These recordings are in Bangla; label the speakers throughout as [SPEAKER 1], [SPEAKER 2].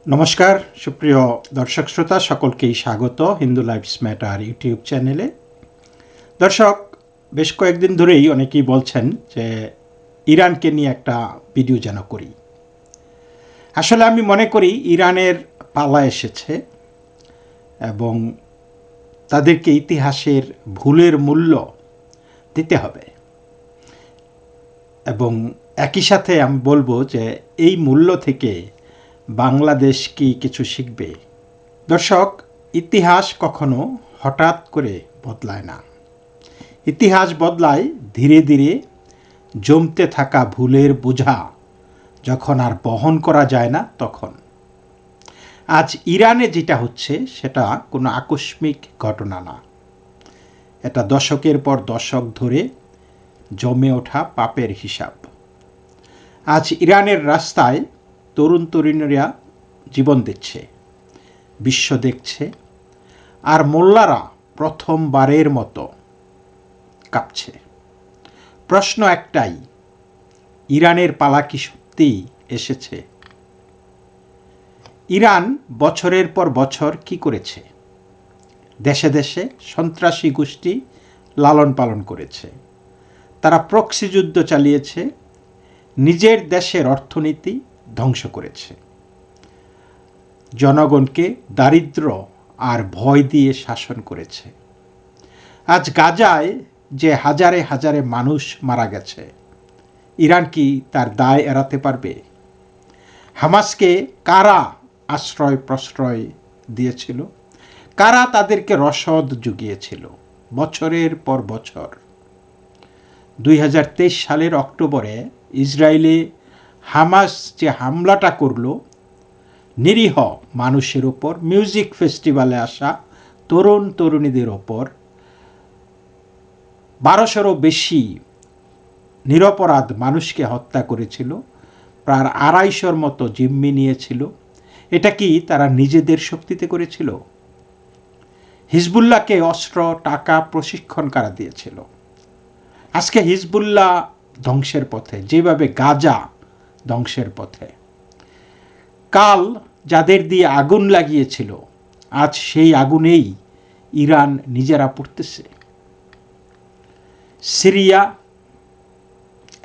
[SPEAKER 1] নমস্কার সুপ্রিয় দর্শক শ্রোতা সকলকেই স্বাগত হিন্দু লাইফস ম্যাটার ইউটিউব চ্যানেলে। দর্শক, বেশ কয়েকদিন ধরেই অনেকেই বলছেন যে ইরানকে নিয়ে একটা ভিডিও যেন করি। আসলে আমি মনে করি ইরানের পালা এসেছে এবং তাদেরকে ইতিহাসের ভুলের মূল্য দিতে হবে, এবং একই সাথে আমি বলবো যে এই মূল্য থেকে বাংলাদেশ কি কিছু শিখবে। দর্শক, ইতিহাস কখনো হঠাৎ করে বদলায় না। ইতিহাস বদলায় ধীরে ধীরে জমতে থাকা ভুলের বোঝা যখন আর বহন করা যায় না তখন। আজ ইরানে যেটা হচ্ছে সেটা কোনো আকস্মিক ঘটনা না, এটা দশকের পর দশক ধরে জমে ওঠা পাপের হিসাব। আজ ইরানের রাস্তায় তরুণ তরুণীরা জীবন দিচ্ছে, বিশ্ব দেখছে, আর মোল্লারা প্রথমবারের মতো কাঁপছে। প্রশ্ন একটাই, ইরানের পালা কি সত্যিই এসেছে? ইরান বছরের পর বছর কি করেছে? দেশে দেশে সন্ত্রাসী গোষ্ঠী লালন পালন করেছে, তারা প্রক্সি যুদ্ধ চালিয়েছে, নিজের দেশের অর্থনীতি ধ্বংস করেছে, জনগণকে দারিদ্র্য আর ভয় দিয়ে শাসন করেছে। আজ গাজায় যে হাজারে হাজারে মানুষ মারা গেছে, ইরান কি তার দায় এড়াতে পারবে? হামাসকে কারা আশ্রয় প্রশ্রয় দিয়েছিল? কারা তাদেরকে রসদ জুগিয়েছিল বছরের পর বছর? 2023 সালের অক্টোবরে ইসরায়েলে হামাস যে হামলাটা করল নিরীহ মানুষের ওপর, মিউজিক ফেস্টিভ্যালে আসা তরুণ তরুণীদের ওপর, 1200-রও বেশি নিরপরাধ মানুষকে হত্যা করেছিল, প্রায় 250-র মতো জিম্মি নিয়েছিল। এটা কি তারা নিজেদের শক্তিতে করেছিল? হিজবুল্লাহকে অস্ত্র, টাকা, প্রশিক্ষণ কারা দিয়েছিল? আজকে হিজবুল্লাহ ধ্বংসের পথে, যেভাবে গাজা ধ্বংসের পথে। কাল যাদের দিয়ে আগুন লাগিয়েছিল, আজ সেই আগুনেই ইরান নিজেরা পড়তেছে। সিরিয়া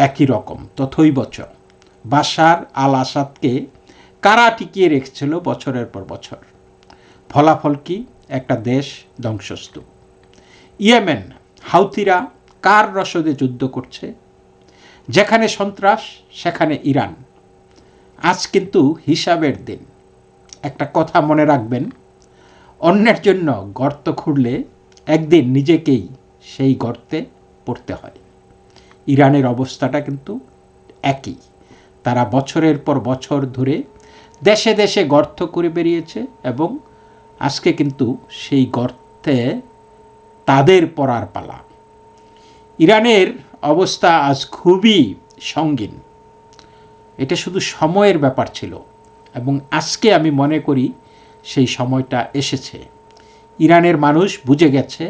[SPEAKER 1] একই রকম, তথৈবচ। বাশার আল আসাদকে কারা টিকিয়ে রেখেছিল বছরের পর বছর? ফলাফল কি? একটা দেশ ধ্বংসস্তূপ। ইয়েমেন, হাউথিরা কার রসদে যুদ্ধ করছে? যেখানে সন্ত্রাস সেখানে ইরান। আজ কিন্তু হিসাবের দিন। একটা কথা মনে রাখবেন, অন্যের জন্য গর্ত খুঁড়লে একদিন নিজেকেই সেই গর্তে পড়তে হয়। ইরানের অবস্থাটা কিন্তু একই। তারা বছরের পর বছর ধরে দেশে দেশে গর্ত করে বেরিয়েছে, এবং আজকে কিন্তু সেই গর্তে তাদের পড়ার পালা। ইরানের অবস্থা আজ খুবই সঙ্গীন। এটা শুধু সময়ের ব্যাপার ছিল, এবং আজকে আমি মনে করি সেই সময়টা এসেছে। ইরানের মানুষ বুঝে গেছে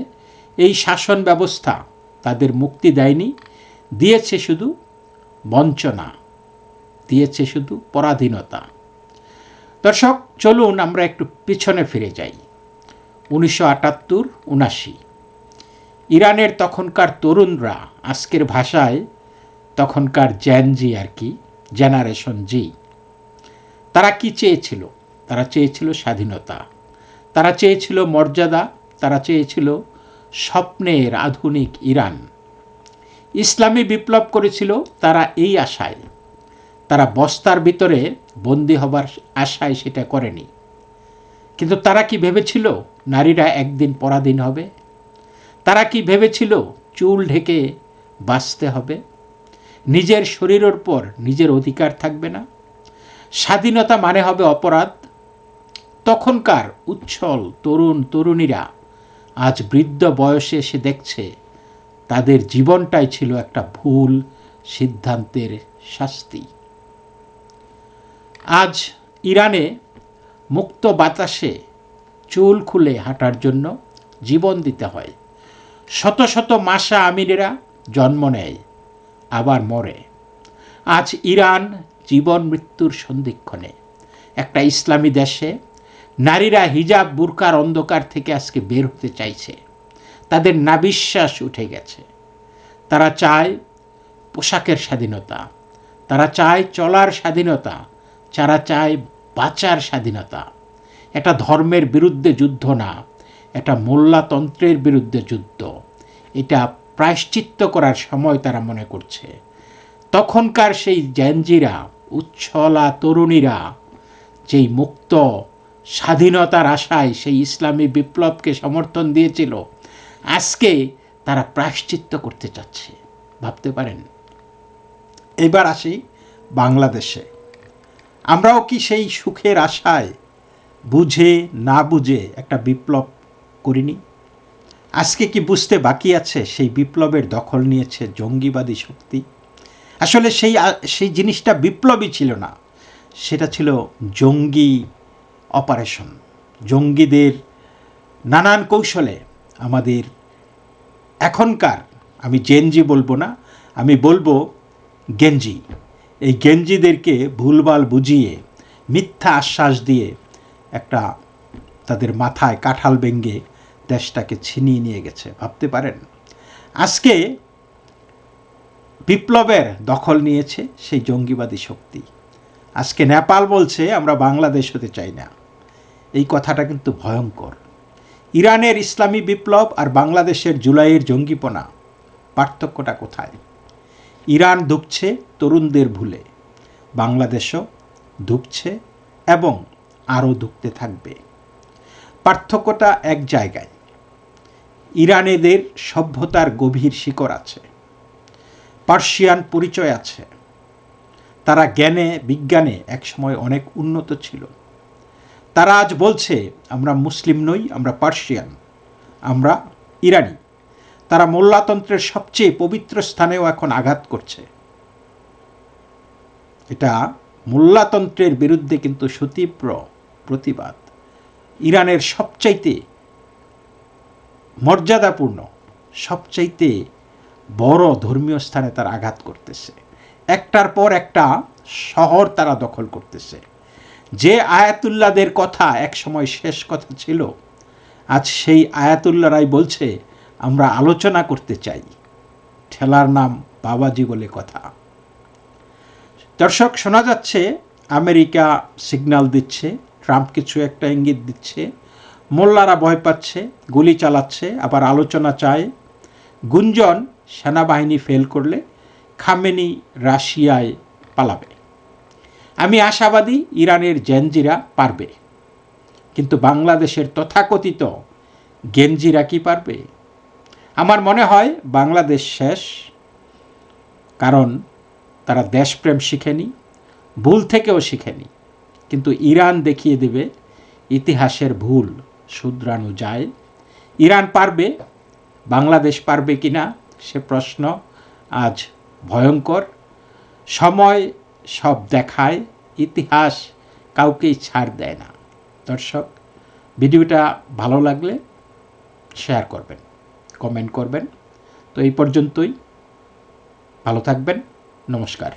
[SPEAKER 1] এই শাসন ব্যবস্থা তাদের মুক্তি দেয়নি, দিয়েছে শুধু বঞ্চনা, দিয়েছে শুধু পরাধীনতা। দর্শক, চলুন আমরা একটু পিছনে ফিরে যাই। 1978-79 ইরানের তখনকার তরুণরা, আজকের ভাষায় তখনকার জেনজি আর কি, জেনারেশন জি, তারা কি চেয়েছিল? তারা চেয়েছিল স্বাধীনতা, তারা চেয়েছিল মর্যাদা, তারা চেয়েছিল স্বপ্নের আধুনিক ইরান। ইসলামী বিপ্লব করেছিল তারা এই আশায়। তারা বস্তার ভিতরে বন্দী হবার আশায় সেটা করেনি। কিন্তু তারা কি ভেবেছিল নারীরা একদিন পরাধীন হবে? তারা কি ভেবেছিল চুল ঢেকে বাঁচতে হবে? নিজের শরীরের উপর নিজের অধিকার থাকবে না? স্বাধীনতা মানে হবে অপরাধ? তখনকার উচ্ছল তরুণ তরুণীরা আজ বৃদ্ধ বয়সে এসে দেখছে তাদের জীবনটাই ছিল একটা ভুল সিদ্ধান্তের শাস্তি। আজ ইরানে মুক্ত বাতাসে চুল খুলে হাঁটার জন্য জীবন দিতে হয়। শত শত মাশা আমিরেরা জন্ম নেয়, আবার মরে। আজ ইরান জীবন মৃত্যুর সন্ধিক্ষণে। একটা ইসলামী দেশে নারীরা হিজাব বুরকার অন্ধকার থেকে আজকে বের হতে চাইছে। তাদের নাবিশ্বাস উঠে গেছে। তারা চায় পোশাকের স্বাধীনতা, তারা চায় চলার স্বাধীনতা, তারা চায় বাঁচার স্বাধীনতা। এটা ধর্মের বিরুদ্ধে যুদ্ধ না, এটা মোল্লাতন্ত্রের বিরুদ্ধে যুদ্ধ। এটা প্রায়শ্চিত্ত করার সময় তারা মনে করছে। তখনকার সেই জেনজিরা, উচ্ছলা তরুণীরা যেই মুক্ত স্বাধীনতার আশায় সেই ইসলামী বিপ্লবকে সমর্থন দিয়েছিল, আজকে তারা প্রায়শ্চিত্ত করতে চাচ্ছে। ভাবতে পারেন। এবার আসি বাংলাদেশে। আমরাও কি সেই সুখের আশায় বুঝে না বুঝে একটা বিপ্লব করিনি? আজকে কি বুঝতে বাকি আছে সেই বিপ্লবের দখল নিয়েছে জঙ্গিবাদী শক্তি? আসলে সেই জিনিসটা বিপ্লবই ছিল না, সেটা ছিল জঙ্গি অপারেশন। জঙ্গিদের নানান কৌশলে আমাদের এখনকার, আমি জেনজি বলবো না, আমি বলবো গেঞ্জি, এই গেঞ্জিদেরকে ভুলভাল বুঝিয়ে মিথ্যা আশ্বাস দিয়ে একটা তাদের মাথায় কাঁঠাল ভেঙে দেশটাকে ছিনিয়ে নিয়ে গেছে। ভাবতে পারেন। আজকে বিপ্লবের দখল নিয়েছে সেই জঙ্গিবাদী শক্তি। আজকে নেপাল বলছে আমরা বাংলাদেশ হতে চাই না। এই কথাটা কিন্তু ভয়ঙ্কর। ইরানের ইসলামী বিপ্লব আর বাংলাদেশের জুলাইয়ের জঙ্গিপনা, পার্থক্যটা কোথায়? ইরান ধুঁকছে তরুণদের ভুলে, বাংলাদেশও ধুঁকছে এবং আরও ধুঁকতে থাকবে। পার্থক্যটা এক জায়গায়। ইরানেদের সভ্যতার গভীর শিকড় আছে, পার্সিয়ান পরিচয় আছে। তারা জ্ঞানে বিজ্ঞানে একসময় অনেক উন্নত ছিল। তারা আজ বলছে আমরা মুসলিম নই, আমরা পার্সিয়ান, আমরা ইরানি। তারা মোল্লাতন্ত্রের সবচেয়ে পবিত্র স্থানেও এখন আঘাত করছে। এটা মোল্লাতন্ত্রের বিরুদ্ধে কিন্তু সুতীব্র প্রতিবাদ। ইরানের সবচাইতে মর্যাদাপূর্ণ, সবচাইতে বড় ধর্মীয় স্থানে তারা আঘাত করতেছে। একটার পর একটা শহর তারা দখল করতেছে। যে আয়াতুল্লাহদের কথা এক সময় শেষ কথা ছিল, আজ সেই আয়াতুল্লাহরাই বলছে আমরা আলোচনা করতে চাই। ঠেলার নাম বাবাজি বলে কথা। দর্শক, শোনা যাচ্ছে আমেরিকা সিগন্যাল দিচ্ছে, ট্রাম্প কিছু একটা ইঙ্গিত দিচ্ছে, মোল্লারা ভয় পাচ্ছে, গুলি চালাচ্ছে, আবার আলোচনা চায়। গুঞ্জন সেনাবাহিনী ফেল করলে খামেনি রাশিয়ায় পালাবে। আমি আশাবাদী ইরানের জেনজিরা পারবে, কিন্তু বাংলাদেশের তথাকথিত গেঞ্জিরা কি পারবে? আমার মনে হয় বাংলাদেশ শেষ, কারণ তারা দেশপ্রেম শিখেনি, ভুল থেকেও শিখেনি। কিন্তু ইরান দেখিয়ে দেবে ইতিহাসের ভুল শুধরানো যায়। ইরান পারবে, বাংলাদেশ পারবে কিনা সে প্রশ্ন আজ ভয়ঙ্কর। সময় সব দেখায়, ইতিহাস কাউকেই ছাড় দেয় না। দর্শক, ভিডিওটা ভালো লাগলে শেয়ার করবেন, কমেন্ট করবেন। তো এই পর্যন্তই। ভালো থাকবেন। নমস্কার।